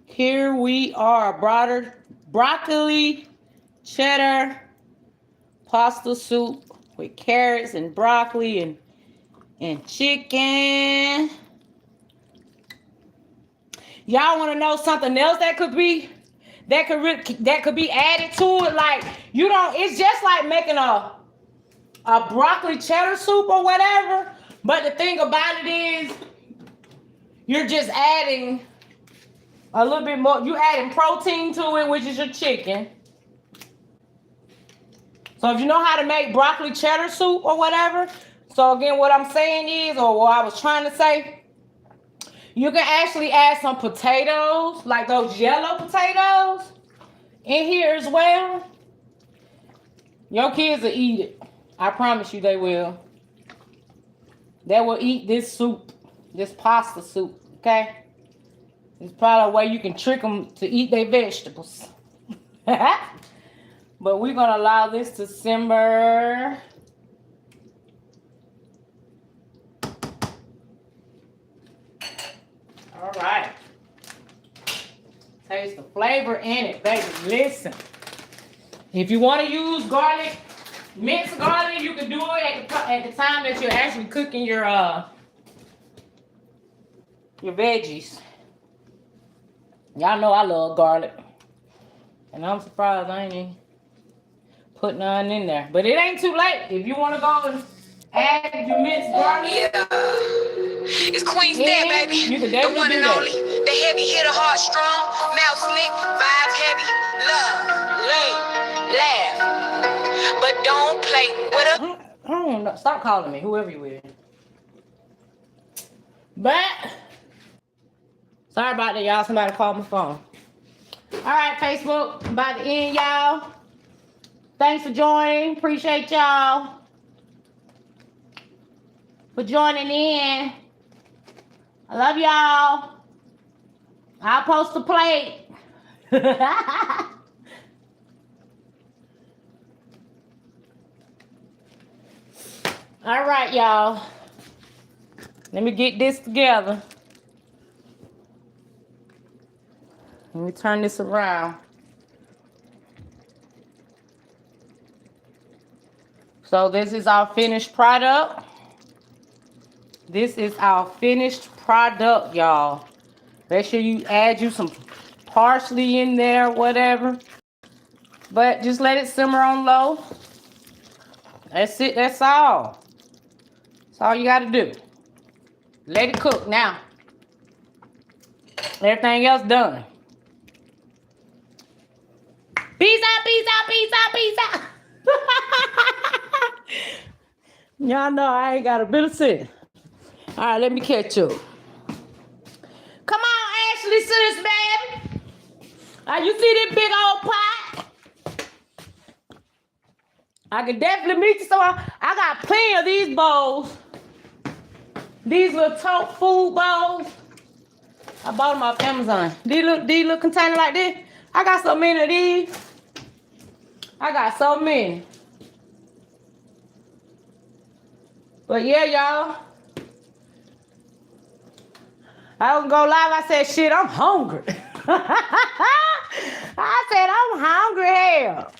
A: Here we are. Broccoli, cheddar, pasta soup with carrots and broccoli and chicken. Y'all want to know something else that could be added to it? Like, you don't, it's just like making a broccoli cheddar soup or whatever. But the thing about it is, you're just adding a little bit more. You adding protein to it, which is your chicken. So if you know how to make broccoli cheddar soup or whatever. So again, what I'm saying is, or what I was trying to say, you can actually add some potatoes, like those yellow potatoes, in here as well. Your kids will eat it. I promise you they will. They will eat this soup, this pasta soup, okay? It's probably a way you can trick them to eat their vegetables. But we're going to allow this to simmer. All right. Taste the flavor in it, baby. Listen. If you want to use garlic, minced garlic, you can do it at the time that you're actually cooking your veggies. Y'all know I love garlic. And I'm surprised I ain't even put none in there. But it ain't too late. If you want to go and add your minced garlic.
C: Yeah. It's Queen Step, baby.
A: You can
C: The
A: definitely
C: one
A: do
C: and
A: that.
C: only. The heavy hitter, heart strong, mouth slick, vibe heavy, love, laugh. But don't play with a.
A: I don't know. Stop calling me, whoever you is. But sorry about that, y'all. Somebody called my phone. All right, Facebook, about to end, y'all. Thanks for joining. Appreciate y'all for joining in. I love y'all. I'll post a plate. All right, y'all. Let me get this together. Let me turn this around. So this is our finished product. This is our finished product, y'all. Make sure you add you some parsley in there, whatever. But just let it simmer on low. That's it. That's all. That's all you got to do. Let it cook now. Everything else done. Peace out, peace out, peace out, peace out. Y'all know I ain't got a bit of sense. All right, let me catch you. Come on, Ashley, sis, baby. You see this big old pot? I can definitely meet you somewhere. I got plenty of these bowls. These little tote food bowls. I bought them off Amazon. These little containers like this. I got so many of these. I got so many. But yeah, y'all. I was gonna lie. I said, shit, I'm hungry. I said, I'm hungry hell.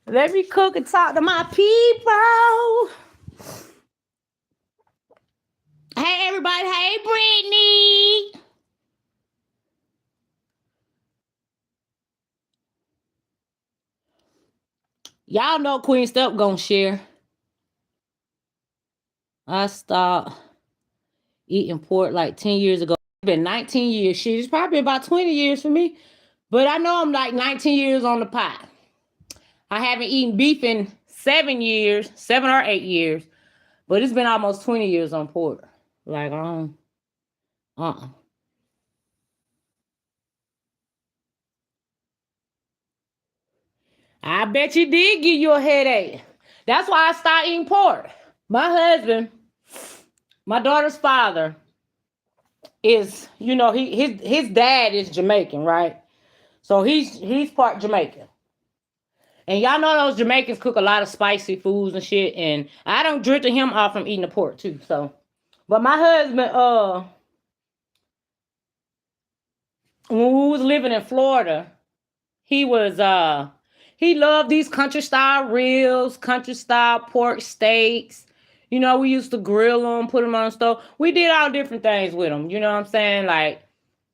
A: Let me cook and talk to my people. Hey, everybody. Hey, Brittany. Y'all know Queen Step gonna share. I stopped eating pork like 10 years ago. It's been 19 years. Shit, it's probably about 20 years for me. But I know I'm like 19 years on the pot. I haven't eaten beef in 7 years, 7 or 8 years. But it's been almost 20 years on pork. Like, I bet you did give you a headache. That's why I started eating pork. My husband, my daughter's father, is, you know, his dad is Jamaican, right? So he's part Jamaican. And y'all know those Jamaicans cook a lot of spicy foods and shit. And I don't drift him off from eating the pork too. So, but my husband, when we was living in Florida, he loved these country style ribs, country style pork steaks. You know, we used to grill them, put them on the stove. We did all different things with them. You know what I'm saying? Like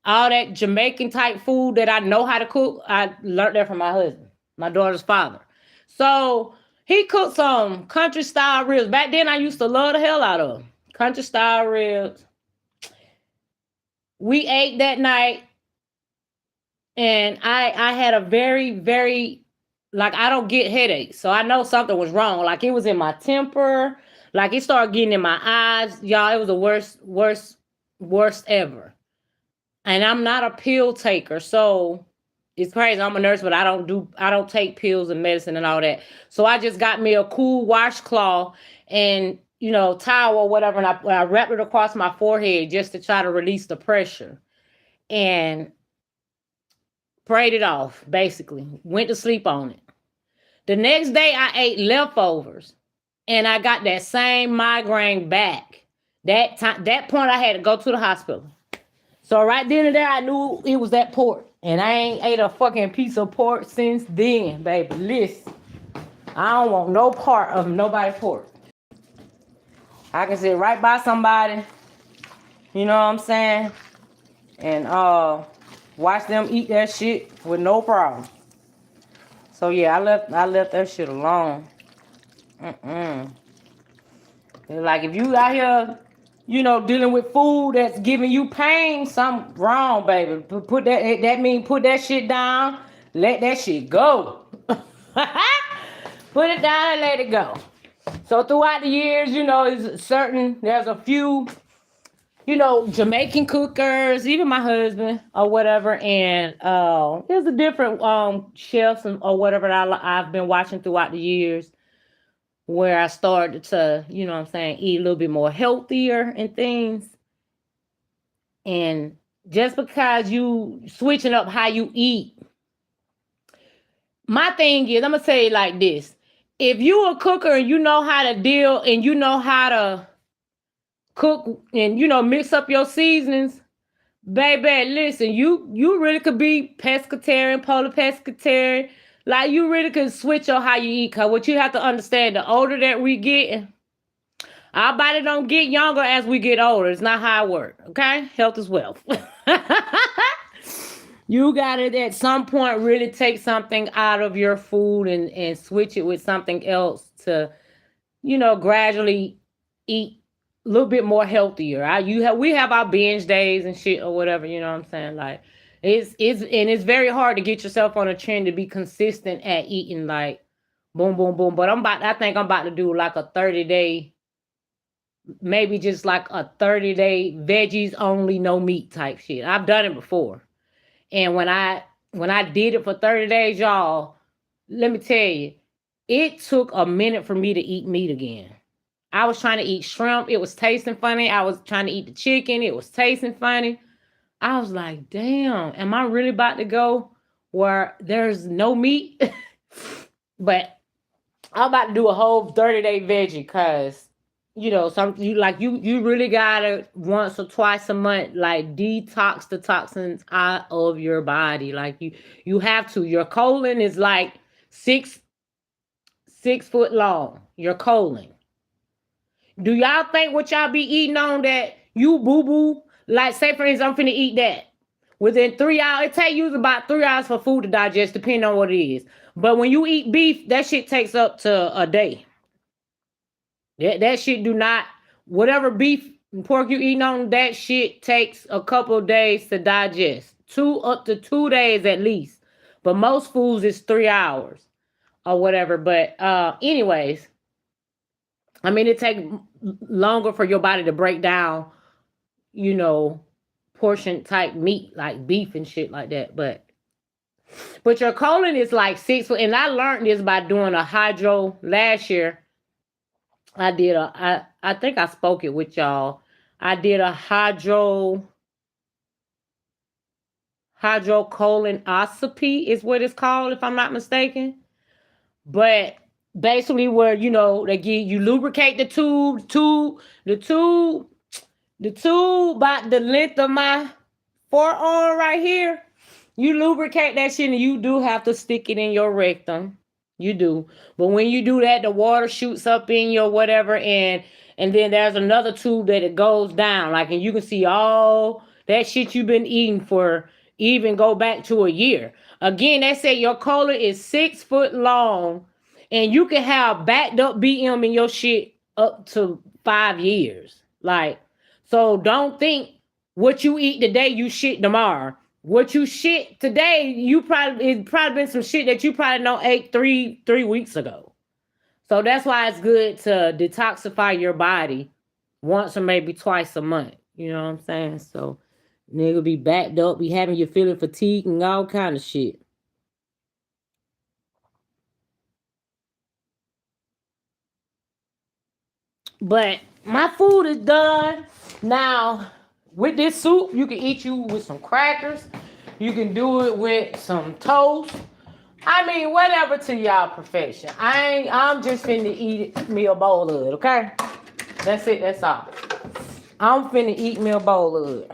A: all that Jamaican type food that I know how to cook, I learned that from my husband, my daughter's father. So he cooked some country style ribs. Back then, I used to love the hell out of them. Country style ribs. We ate that night. And I had a very, very, like, I don't get headaches. So I know something was wrong. Like, it was in my temper. Like, it started getting in my eyes. Y'all, it was the worst ever. And I'm not a pill taker. So it's crazy. I'm a nurse, but I don't take pills and medicine and all that. So I just got me a cool washcloth and, you know, towel or whatever. And I wrapped it across my forehead just to try to release the pressure. And prayed it off, basically. Went to sleep on it. The next day, I ate leftovers, and I got that same migraine back. That point, I had to go to the hospital. So right then and there, I knew it was that pork, and I ain't ate a fucking piece of pork since then, baby. Listen, I don't want no part of nobody's pork. I can sit right by somebody, you know what I'm saying, and watch them eat that shit with no problem. So yeah, I left that shit alone. Like if you out here, you know, dealing with food that's giving you pain, something wrong, baby. Put that shit down. Let that shit go. Put it down and let it go. So throughout the years, you know, there's a few, you know, Jamaican cookers, even my husband or whatever. And there's a different chefs or whatever that I've been watching throughout the years where I started to, you know what I'm saying, eat a little bit more healthier and things. And just because you switching up how you eat, my thing is, I'm going to say it like this. If you a cooker and you know how to deal and you know how to cook and, you know, mix up your seasonings, baby, listen, you really could be pescatarian, polar pescatarian, Like, you really can switch on how you eat. Cause what you have to understand, the older that we get, our body don't get younger as we get older. It's not how it works. Okay? Health is wealth. You gotta at some point really take something out of your food and switch it with something else to, gradually eat a little bit more healthier. We have our binge days and shit or whatever, you know what I'm saying? Like, it's very hard to get yourself on a trend to be consistent at eating like boom, boom, boom. But I think I'm about to do like a 30-day, maybe just like a 30-day veggies only, no meat type shit. I've done it before. And when I did it for 30 days, y'all, let me tell you, it took a minute for me to eat meat again. I was trying to eat shrimp. It was tasting funny. I was trying to eat the chicken. It was tasting funny. I was like, damn, am I really about to go where there's no meat? But I'm about to do a whole 30-day veggie because, you really gotta once or twice a month, like, detox the toxins out of your body. Like, you have to. Your colon is like 6 foot long. Your colon. Do y'all think what y'all be eating on that you boo-boo? Like, say for instance, I'm finna eat that. Within 3 hours, it takes you about 3 hours for food to digest, depending on what it is. But when you eat beef, that shit takes up to a day. That shit do not, whatever beef and pork you eating on, that shit takes a couple of days to digest. Up to 2 days at least. But most foods is 3 hours or whatever. But anyways, I mean, it takes longer for your body to break down, portion type meat like beef and shit like that. But your colon is like 6 foot. And I learned this by doing a hydro last year. I think I spoke it with y'all. I did a hydrocolonoscopy is what it's called, if I'm not mistaken. But basically where, you lubricate the tube about the length of my forearm right here. You lubricate that shit and you do have to stick it in your rectum. You do. But when you do that, the water shoots up in your whatever, and then there's another tube that it goes down. Like, and you can see all that shit you've been eating for even go back to a year. Again, they say your colon is 6 foot long, and you can have backed up BM in your shit up to 5 years. Like, so don't think what you eat today, you shit tomorrow. What you shit today, it's probably been some shit that you probably know ate 3 weeks ago. So that's why it's good to detoxify your body once or maybe twice a month. You know what I'm saying? So nigga be backed up, be having you feeling fatigue and all kind of shit. But my food is done. Now, with this soup, you can eat you with some crackers. You can do it with some toast. I mean, whatever to y'all perfection. I'm just finna eat me a bowl of it, okay? That's it, that's all. I'm finna eat me a bowl of it.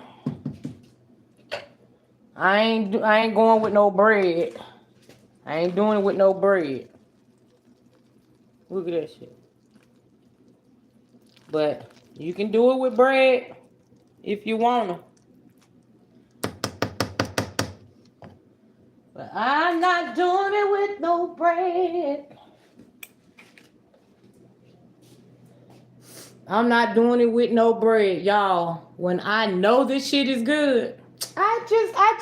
A: I ain't going with no bread. I ain't doing it with no bread. Look at that shit. But you can do it with bread if you wanna. But I'm not doing it with no bread. I'm not doing it with no bread, y'all. When I know this shit is good, I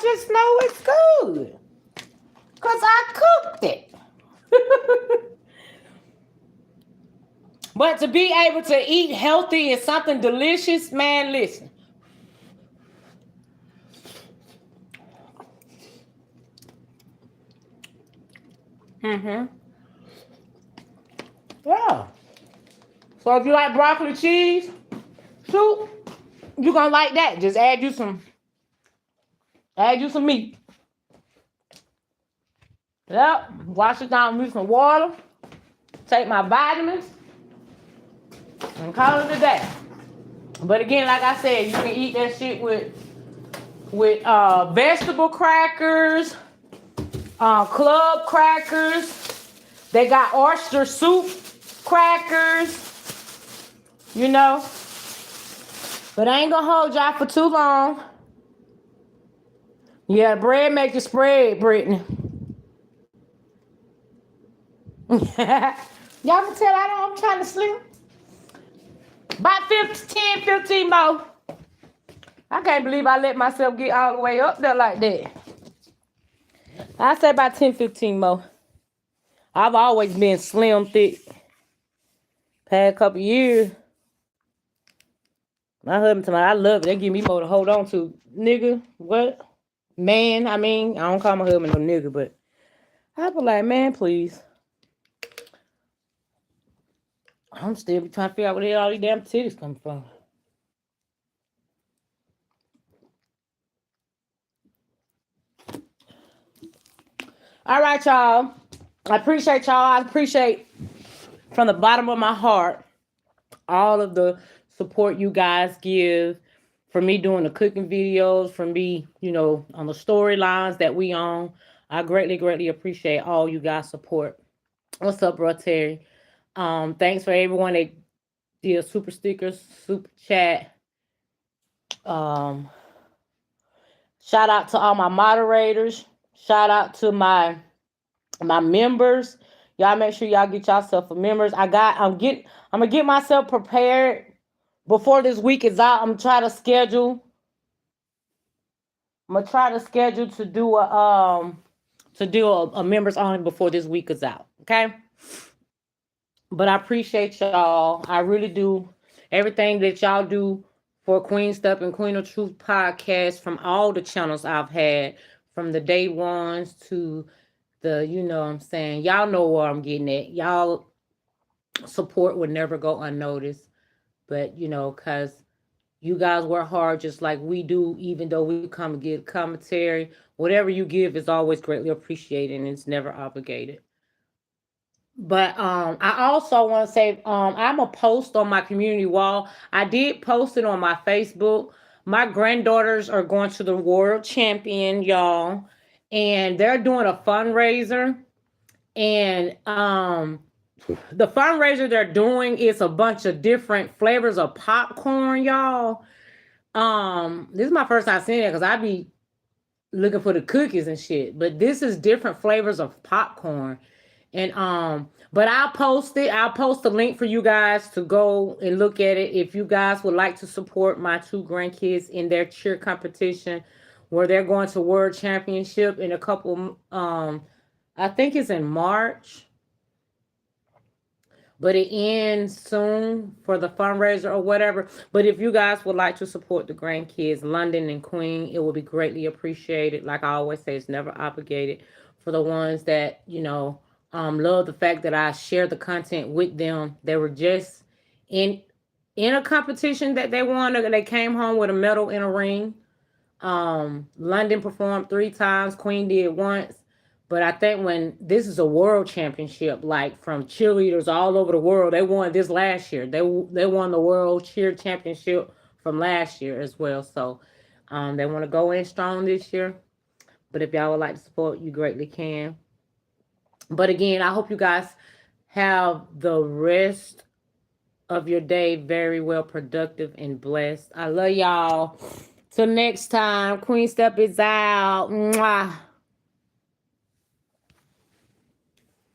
A: just know it's good. Cause I cooked it. But to be able to eat healthy and something delicious, man, listen. Yeah. So if you like broccoli cheese soup, you're gonna like that. Just add you some meat. Yep. Wash it down with some water. Take my vitamins. And call it a day. But again, like I said, you can eat that shit with vegetable crackers, club crackers. They got oyster soup crackers, you know. But I ain't gonna hold y'all for too long. Yeah, bread make you spread, Brittany. Y'all can tell I'm trying to slim. About 10, 15 more. I can't believe I let myself get all the way up there like that. I say about 10, 15 more. I've always been slim thick. Past couple years. My husband told me I love it. They give me more to hold on to. Nigga, what? Man, I mean, I don't call my husband no nigga, but I be like, man, please. I'm still trying to figure out where all these damn titties come from. All right, y'all. I appreciate y'all. I appreciate from the bottom of my heart all of the support you guys give for me doing the cooking videos, for me, you know, on the storylines that we on. I greatly, greatly appreciate all you guys' support. What's up, bro, Terry? Thanks for everyone that did super stickers, super chat. Shout out to all my moderators. Shout out to my members. Y'all make sure y'all get yourself a members. I'm gonna get myself prepared before this week is out. I'm gonna try to schedule to do a members only before this week is out. Okay. But I appreciate y'all. I really do. Everything that y'all do for Queen Step and Queen of Truth podcast from all the channels I've had, from the day ones to the, you know what I'm saying, y'all know where I'm getting at. Y'all support would never go unnoticed. But, you know, because you guys work hard just like we do, even though we come and get commentary. Whatever you give is always greatly appreciated and it's never obligated. But I also want to say I'm a post on my community wall. I did post it on my Facebook. My granddaughters are going to the world champion, y'all, and they're doing a fundraiser. And the fundraiser they're doing is a bunch of different flavors of popcorn, y'all. This is my first time seeing it because I be looking for the cookies and shit. But this is different flavors of popcorn. And but I'll post it. I'll post a link for you guys to go and look at it. If you guys would like to support my two grandkids in their cheer competition, where they're going to World Championship in a couple, I think it's in March. But it ends soon for the fundraiser or whatever. But if you guys would like to support the grandkids, London and Queen, it will be greatly appreciated. Like I always say, it's never obligated. For the ones that, you know, love the fact that I share the content with them. They were just in a competition that they won. They came home with a medal and a ring. London performed 3 times. Queen did once. But I think when this is a world championship, like from cheerleaders all over the world, they won this last year. They won the world cheer championship from last year as well. So they want to go in strong this year. But if y'all would like to support, you greatly can. But again, I hope you guys have the rest of your day very well productive and blessed. I love y'all. Till next time, Queen Step is out. Mwah.